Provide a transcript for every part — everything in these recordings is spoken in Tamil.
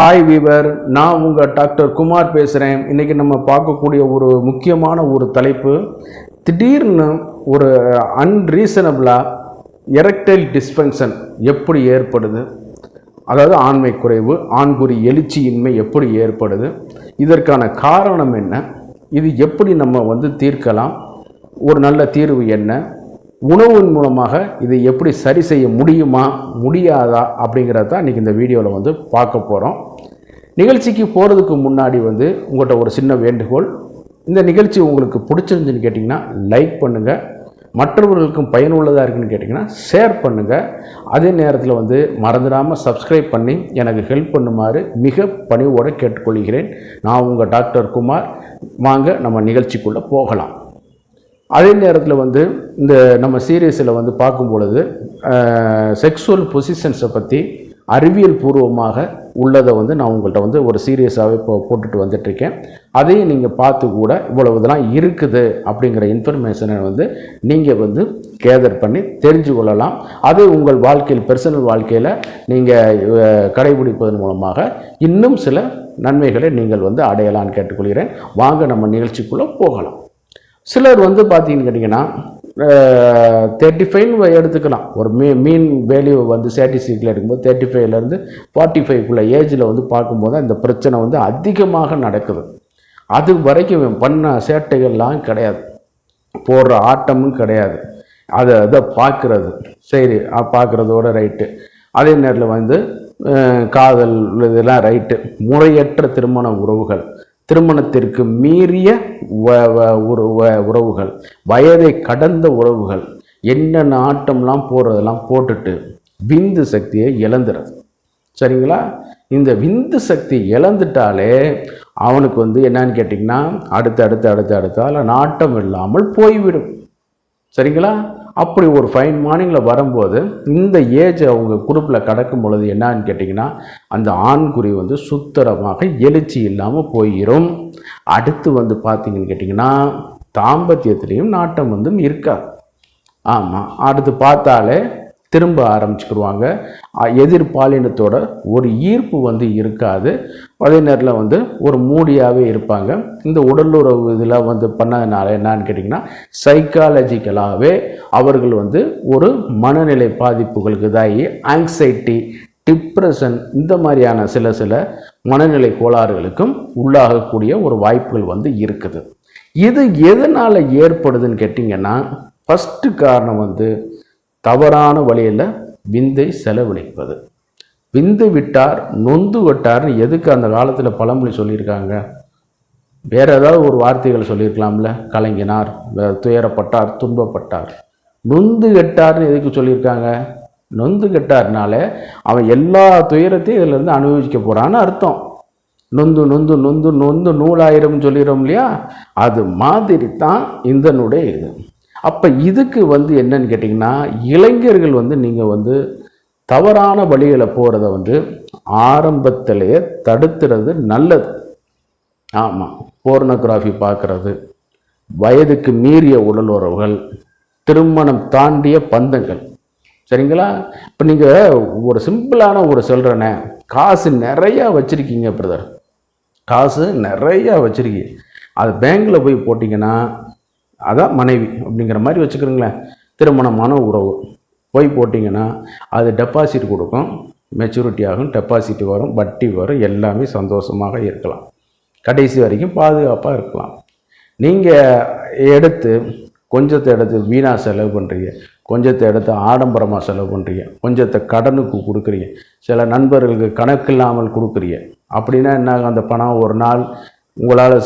ஹாய் வீவர், நான் உங்கள் டாக்டர் குமார் பேசுகிறேன். இன்றைக்கி நம்ம பார்க்கக்கூடிய ஒரு முக்கியமான ஒரு தலைப்பு, திடீர்னு ஒரு அன்ரீசனபிளாக எரெக்டைல் டிஸ்ஃபங்க்ஷன் எப்படி ஏற்படுது, அதாவது ஆண்மை குறைவு, ஆண்குறி எழுச்சியின்மை எப்படி ஏற்படுது, இதற்கான காரணம் என்ன, இது எப்படி நம்ம தீர்க்கலாம், ஒரு நல்ல தீர்வு என்ன, உணவின் மூலமாக இதை எப்படி சரி செய்ய முடியுமா முடியாதா அப்படிங்கிறத தான் இன்றைக்கி இந்த வீடியோவில் பார்க்க போகிறோம். நிகழ்ச்சிக்கு போகிறதுக்கு முன்னாடி உங்கள்கிட்ட ஒரு சின்ன வேண்டுகோள். இந்த நிகழ்ச்சி உங்களுக்கு பிடிச்சிருந்துன்னு கேட்டிங்கன்னா லைக் பண்ணுங்கள், மற்றவர்களுக்கும் பயனுள்ளதாக இருக்குன்னு கேட்டிங்கன்னா ஷேர் பண்ணுங்கள். அதே நேரத்தில் மறந்துடாமல் சப்ஸ்கிரைப் பண்ணி எனக்கு ஹெல்ப் பண்ணுமாறு மிக பணிவோடு கேட்டுக்கொள்கிறேன். நான் உங்கள் டாக்டர் குமார். வாங்க நம்ம நிகழ்ச்சிக்குள்ளே போகலாம். அதே நேரத்தில் இந்த நம்ம சீரியஸில் பார்க்கும் பொழுது செக்ஸுவல் பொசிஷன்ஸை பற்றி அறிவியல் பூர்வமாக உள்ளதை நான் உங்கள்கிட்ட ஒரு சீரியஸாகவே இப்போ போட்டுட்டு வந்துட்டுருக்கேன். அதையும் நீங்கள் பார்த்து கூட இவ்வளவு இதெல்லாம் இருக்குது அப்படிங்கிற இன்ஃபர்மேஷனை நீங்கள் கேதர் பண்ணி தெரிஞ்சு கொள்ளலாம். அது உங்கள் வாழ்க்கையில், பர்சனல் வாழ்க்கையில் நீங்கள் கடைபிடிப்பதன் மூலமாக இன்னும் சில நன்மைகளை நீங்கள் அடையலான்னு கேட்டுக்கொள்கிறேன். வாங்க நம்ம நிகழ்ச்சிக்குள்ளே போகலாம். சிலர் பார்த்தீங்கன்னு கேட்டிங்கன்னா 35 எடுத்துக்கலாம். ஒரு மீன் வேல்யூ ஸ்டாட்டிஸ்டிக்கில் எடுக்கும்போது 35லேருந்து 45 ஏஜில் பார்க்கும்போது இந்த பிரச்சனை அதிகமாக நடக்குது. அது வரைக்கும் பண்ண சேட்டைகள்லாம் கிடையாது, போடுற ஆட்டமும் கிடையாது. அதை பார்க்குறது சரி, பார்க்குறதோட ரைட்டு. அதே நேரத்தில் காதல் இதெல்லாம் ரைட்டு. முறையற்ற திருமண உறவுகள், திருமணத்திற்கு மீறிய உறவுகள், வயதை கடந்த உறவுகள், என்னென்ன ஆட்டம்லாம் போடுறதெல்லாம் போட்டுட்டு விந்து சக்தியை இழந்துடுறது. சரிங்களா? இந்த விந்து சக்தி இழந்துட்டாலே அவனுக்கு என்னன்னு கேட்டிங்கன்னா அடுத்த நாட்டம் இல்லாமல் போய்விடும். சரிங்களா? அப்படி ஒரு ஃபைன் மார்னிங்கில் வரும்போது இந்த ஏஜ் அவங்க குரூப்பில் கடக்கும் பொழுது என்னான்னு கேட்டிங்கன்னா அந்த ஆண்குறி சுத்தரமாக எழுச்சி இல்லாமல் போயிடும். அடுத்து பார்த்திங்கன்னு கேட்டிங்கன்னா தாம்பத்தியத்துலேயும் நாட்டம் இருக்காது. ஆமாம், அடுத்து பார்த்தாலே திரும்ப ஆரம்பிச்சுக்கிடுவாங்க. எதிர்பாலினத்தோட ஒரு ஈர்ப்பு இருக்காது. அதே நேரத்தில் ஒரு மூடியாகவே இருப்பாங்க. இந்த உடலுறவு இதில் பண்ணதுனால என்னன்னு கேட்டிங்கன்னா சைக்காலஜிக்கலாகவே அவர்கள் ஒரு மனநிலை பாதிப்புகளுக்கு இதாகி ஆங்ஸைட்டி, டிப்ரெஷன், இந்த மாதிரியான சில மனநிலை கோளாறுகளுக்கும் உள்ளாகக்கூடிய ஒரு வாய்ப்புகள் இருக்குது. இது எதனால் ஏற்படுதுன்னு கேட்டிங்கன்னா ஃபஸ்ட்டு காரணம் தவறான வழியில் விந்தை செலவழிப்பது. விந்து விட்டார் நொந்து விட்டார்னு எதுக்கு அந்த காலத்தில் பழமொழி சொல்லியிருக்காங்க? வேறு ஏதாவது ஒரு வார்த்தைகள் சொல்லியிருக்கலாம்ல. கலங்கினார், துயரப்பட்டார், துன்பப்பட்டார். நொந்து கெட்டார்னு எதுக்கு சொல்லியிருக்காங்க? நொந்து கெட்டார்னால அவன் எல்லா துயரத்தையும் இதிலேருந்து அனுபவிக்க போகிறான்னு அர்த்தம். நொந்து நொந்து நொந்து நொந்து நூலாயிரம் சொல்லிடுறோம் இல்லையா? அது மாதிரி தான் இதனுடைய இது. அப்போ இதுக்கு என்னன்னு கேட்டிங்கன்னா இளைஞர்கள் நீங்கள் தவறான வழிகளை போகிறத ஆரம்பத்திலேயே தடுத்துறது நல்லது. ஆமாம், போர்னோகிராஃபி பார்க்குறது, வயதுக்கு மீறிய உடலுறவுகள், திருமணம் தாண்டிய பந்தங்கள். சரிங்களா? இப்போ நீங்கள் ஒரு சிம்பிளான ஒரு சொல்கிறேனே, காசு நிறையா வச்சுருக்கீங்க பிரதர், காசு நிறையா வச்சுருக்கீங்க, அது பேங்கில் போய் போட்டிங்கன்னா அதான் மனைவி அப்படிங்கிற மாதிரி வச்சுக்கிறீங்களேன். திருமணமான உறவு போய் போட்டிங்கன்னா அது டெபாசிட் கொடுக்கும், மெச்சூரிட்டி ஆகும், டெபாசிட் வரும், வட்டி வரும், எல்லாமே சந்தோஷமாக இருக்கலாம், கடைசி வரைக்கும் பாதுகாப்பாக இருக்கலாம். நீங்கள் கொஞ்சத்தை எடுத்து வீணாக செலவு பண்ணுறீங்க, கொஞ்சத்தை எடுத்து ஆடம்பரமாக செலவு பண்ணுறீங்க, கொஞ்சத்தை கடனுக்கு கொடுக்குறீங்க, சில நண்பர்களுக்கு கணக்கில்லாமல் கொடுக்குறீங்க. அப்படின்னா என்ன, அந்த பணம் ஒரு நாள் உங்களால்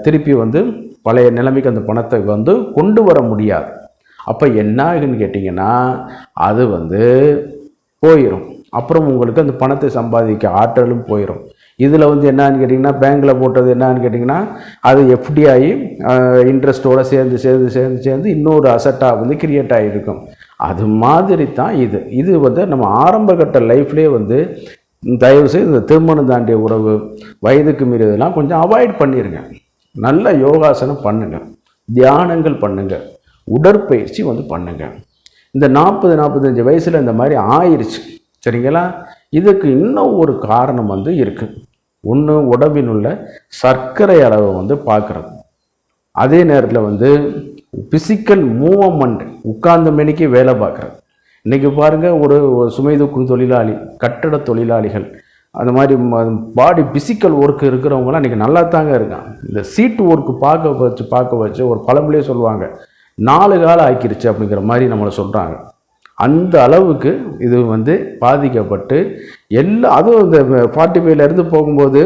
திருப்பி பழைய நிலைமைக்கு அந்த பணத்தை கொண்டு வர முடியாது. அப்போ என்ன ஆகுன்னு கேட்டிங்கன்னா அது போயிடும். அப்புறம் உங்களுக்கு அந்த பணத்தை சம்பாதிக்க ஆற்றலும் போயிடும். இதில் என்னன்னு கேட்டிங்கன்னா பேங்கில் போட்டது என்னன்னு கேட்டிங்கன்னா அது எஃப்டி ஆகி இன்ட்ரெஸ்ட்டோடு சேர்ந்து சேர்ந்து சேர்ந்து சேர்ந்து இன்னொரு அசட்டாக கிரியேட் ஆகிருக்கும். அது மாதிரி தான் இது நம்ம ஆரம்பகட்ட லைஃப்லேயே தயவுசெய்து இந்த திருமணம் தாண்டிய உறவு, வயதுக்கு மீறியதெல்லாம் கொஞ்சம் அவாய்ட் பண்ணிடுங்க. நல்ல யோகாசனம் பண்ணுங்கள், தியானங்கள் பண்ணுங்கள், உடற்பயிற்சி பண்ணுங்கள். இந்த 40-45 வயசில் இந்த மாதிரி ஆயிடுச்சு. சரிங்களா? இதுக்கு இன்னும் ஒரு காரணம் வந்து இருக்குது. ஒன்று, உடம்பில் உள்ள சர்க்கரை அளவை வந்து பார்க்குறது. அதே நேரத்தில் வந்து ஃபிசிக்கல் மூவ்மெண்ட், உட்கார்ந்த மணிக்கு வேலை பார்க்குறது. இன்றைக்கி பாருங்கள், ஒரு சுமை தூக்கும் தொழிலாளி, கட்டட தொழிலாளிகள், அந்த மாதிரி பாடி ஃபிசிக்கல் ஒர்க் இருக்கிறவங்களாம் இன்றைக்கி நல்லா தாங்க இருக்கான். இந்த சீட்டு ஒர்க்கு பார்க்க வச்சு ஒரு பழமொழியே சொல்லுவாங்க, 4 காலம் ஆக்கிருச்சு அப்படிங்கிற மாதிரி நம்மளை சொல்கிறாங்க. அந்த அளவுக்கு இது வந்து பாதிக்கப்பட்டு அதுவும் இந்த 45லேருந்து போகும்போது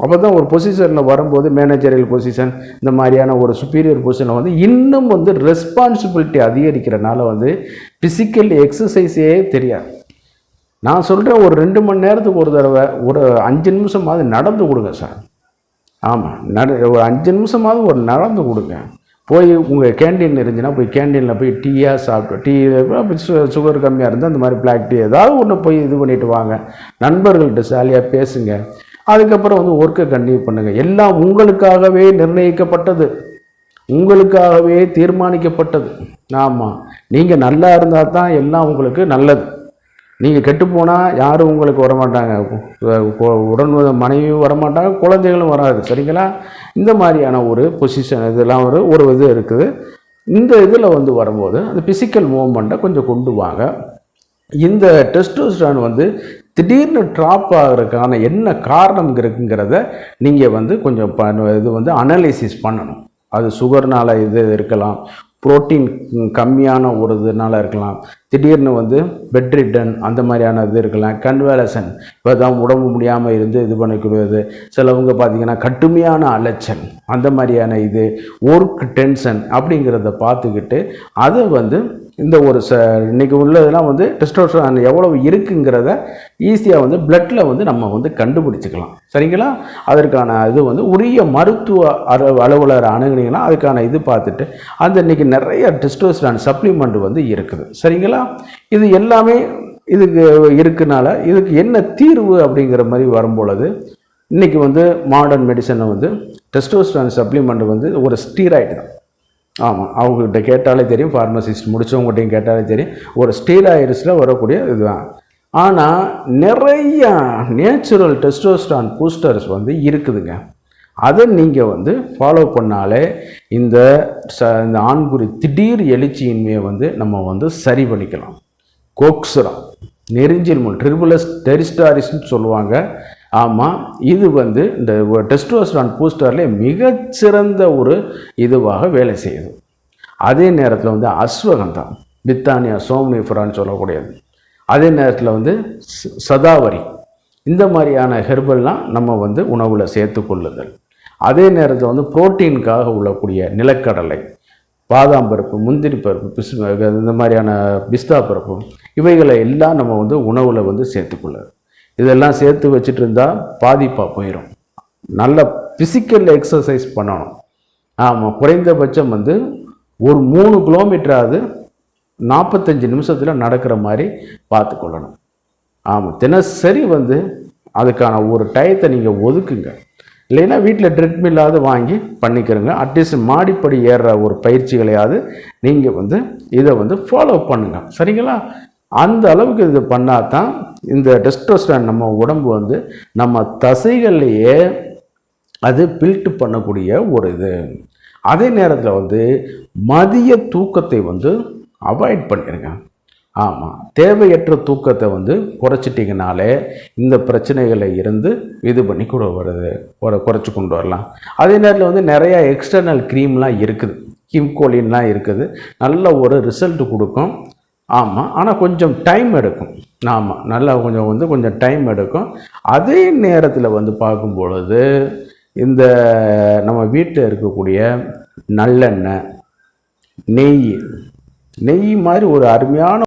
அப்போ தான் ஒரு பொசிஷனில் வரும்போது, மேனேஜரியல் பொசிஷன், இந்த மாதிரியான ஒரு சுப்பீரியர் பொசிஷனில் வந்து இன்னும் வந்து ரெஸ்பான்சிபிலிட்டி அதிகரிக்கிறனால வந்து ஃபிசிக்கல் எக்ஸசைஸே தெரியாது. நான் சொல்கிறேன், ஒரு 2 மணி நேரத்துக்கு ஒரு தடவை ஒரு 5 நிமிஷமாவது நடந்து கொடுங்க சார். ஆமாம், ஒரு 5 நிமிஷமாவது ஒரு நடந்து கொடுங்க. போய் உங்கள் கேண்டீன் இருந்துச்சுன்னா போய் கேண்டீனில் போய் டீயாக சாப்பிட்டு, டீ சுகர் கம்மியாக இருந்தால் அந்த மாதிரி பிளாக் டீ ஏதாவது ஒன்று போய் இது பண்ணிவிட்டு வாங்க. நண்பர்கள்ட்ட ஜாலியாக பேசுங்க. அதுக்கப்புறம் வந்து ஒர்க்கை கண்டினியூ பண்ணுங்கள். எல்லாம் உங்களுக்காகவே நிர்ணயிக்கப்பட்டது, உங்களுக்காகவே தீர்மானிக்கப்பட்டது. ஆமாம், நீங்கள் நல்லா இருந்தால் தான் எல்லாம் உங்களுக்கு நல்லது. நீங்கள் கெட்டு போனால் யாரும் உங்களுக்கு வரமாட்டாங்க, உடன் மனைவியும் வரமாட்டாங்க, குழந்தைகளும் வராது. சரிங்களா? இந்த மாதிரியான ஒரு பொசிஷன் இதெல்லாம் ஒரு இது இருக்குது. இந்த இதில் வந்து வரும்போது அந்த ஃபிசிக்கல் மூவ்மெண்ட்டை கொஞ்சம் கொண்டு வாங்க. இந்த டெஸ்டோஸ்டெரான் வந்து திடீர்னு ட்ராப் ஆகிறதுக்கான என்ன காரணம் இருக்குங்கிறத நீங்கள் வந்து கொஞ்சம் இது வந்து அனலைசிஸ் பண்ணணும். அது சுகர்னால் இது இருக்கலாம், புரோட்டீன் கம்மியான ஒரு இதனால் இருக்கலாம், திடீர்னு வந்து பெட்ரிட்டன் அந்த மாதிரியான இது இருக்கலாம், கன்வாலசன் இப்போ தான் உடம்பு முடியாமல் இருந்து இது பண்ணிக்கிறது, சிலவங்க பார்த்திங்கன்னா கடுமையான அலைச்சல், அந்த மாதிரியான இது ஒர்க் டென்ஷன் அப்படிங்கிறத பார்த்துக்கிட்டு அதை வந்து இந்த ஒரு இன்றைக்கி உள்ளதெல்லாம் வந்து டெஸ்டோஸ்டெரான் எவ்வளவு இருக்குங்கிறத ஈஸியாக வந்து பிளட்டில் வந்து நம்ம வந்து கண்டுபிடிச்சிக்கலாம். சரிங்களா? அதற்கான இது வந்து உரிய மருத்துவ அலுவலர் அணுகுனீங்கன்னா அதுக்கான இது பார்த்துட்டு அந்த இன்றைக்கி நிறைய டெஸ்டோஸ்டெரான் சப்ளிமெண்ட் வந்து இருக்குது. சரிங்களா? இது எல்லாமே இதுக்கு இருக்குனால இதுக்கு என்ன தீர்வு அப்படிங்கிற மாதிரி வரும்பொழுது இன்றைக்கி வந்து மாடர்ன் மெடிசனை வந்து டெஸ்டோஸ்டெரான் சப்ளிமெண்ட் வந்து ஒரு ஸ்டீராய்டு தான். ஆமாம், அவங்ககிட்ட கேட்டாலே தெரியும், ஃபார்மசிஸ்ட் முடித்தவங்ககிட்டையும் கேட்டாலே தெரியும், ஒரு ஸ்டீராய்ட்ஸில் வரக்கூடிய இதுதான். ஆனால் நிறைய நேச்சுரல் டெஸ்டோஸ்டெரான் பூஸ்டர்ஸ் வந்து இருக்குதுங்க. அதை நீங்கள் வந்து ஃபாலோ பண்ணாலே இந்த ஆண்குறி திடீர் எழுச்சியின்மையை வந்து நம்ம வந்து சரி பண்ணிக்கலாம். கோக்ஸுரா, நெரிஞ்சில் முள், ட்ரிபிளஸ் டெரிஸ்டாரிஸ்ன்னு சொல்லுவாங்க. ஆமாம், இது வந்து இந்த டெஸ்டோஸ்டெரான் பூஸ்டர்லேயே மிகச்சிறந்த ஒரு இதுவாக வேலை செய்யுது. அதே நேரத்தில் வந்து அஸ்வகந்தா, பித்தானியா சோம்னிஃபரான்னு சொல்லக்கூடியது, அதே நேரத்தில் வந்து சதாவரி, இந்த மாதிரியான ஹெர்பல்லாம் நம்ம வந்து உணவில் சேர்த்துக்கொள்ளுதல். அதே நேரத்தில் வந்து புரோட்டீனுக்காக உள்ளக்கூடிய நிலக்கடலை, பாதாம் பருப்பு, முந்திரி பருப்பு, இந்த மாதிரியான பிஸ்தா பருப்பு, இவைகளை எல்லாம் நம்ம வந்து உணவில் வந்து சேர்த்துக்கொள்ளுது. இதெல்லாம் சேர்த்து வச்சுட்டு இருந்தால் பாதிப்பாக போயிடும். நல்ல ஃபிசிக்கல் எக்ஸசைஸ் பண்ணணும். ஆமாம், குறைந்தபட்சம் வந்து ஒரு 3 கிலோமீட்டராவது 45 நிமிஷத்தில் நடக்கிற மாதிரி பார்த்துக்கொள்ளணும். ஆமாம், தினசரி வந்து அதுக்கான ஒரு டயத்தை நீங்கள் ஒதுக்குங்க. இல்லைன்னா வீட்டில் ட்ரெட்மில்லாவது வாங்கி பண்ணிக்கிறங்க. அட்லீஸ்ட் மாடிப்படி ஏறுற ஒரு பயிற்சிகளையாவது நீங்கள் வந்து இதை வந்து ஃபாலோ பண்ணுங்கள். சரிங்களா? அந்த அளவுக்கு இது பண்ணால் தான் இந்த டெஸ்டோஸ்டெரான் நம்ம உடம்பு வந்து நம்ம தசைகள்லையே அது பில்ட் பண்ணக்கூடிய ஒரு இது. அதே நேரத்தில் வந்து மதிய தூக்கத்தை வந்து அவாய்ட் பண்ணிடுங்க. ஆமாம், தேவையற்ற தூக்கத்தை வந்து குறைச்சிட்டிங்கனாலே இந்த பிரச்சனைகளை இருந்து இது பண்ணி கூட வருது, குறைச்சி கொண்டு வரலாம். அதே நேரத்தில் வந்து நிறையா எக்ஸ்டர்னல் க்ரீம்லாம் இருக்குது, ஹிம்கோலின்லாம் இருக்குது, நல்ல ஒரு ரிசல்ட் கொடுக்கும். ஆமாம், ஆனால் கொஞ்சம் டைம் எடுக்கும். ஆமாம், நல்லா கொஞ்சம் டைம் எடுக்கும். அதே நேரத்தில் வந்து பார்க்கும் பொழுது இந்த நம்ம வீட்டில் இருக்கக்கூடிய நல்லெண்ணெய், நெய் மாதிரி ஒரு அருமையான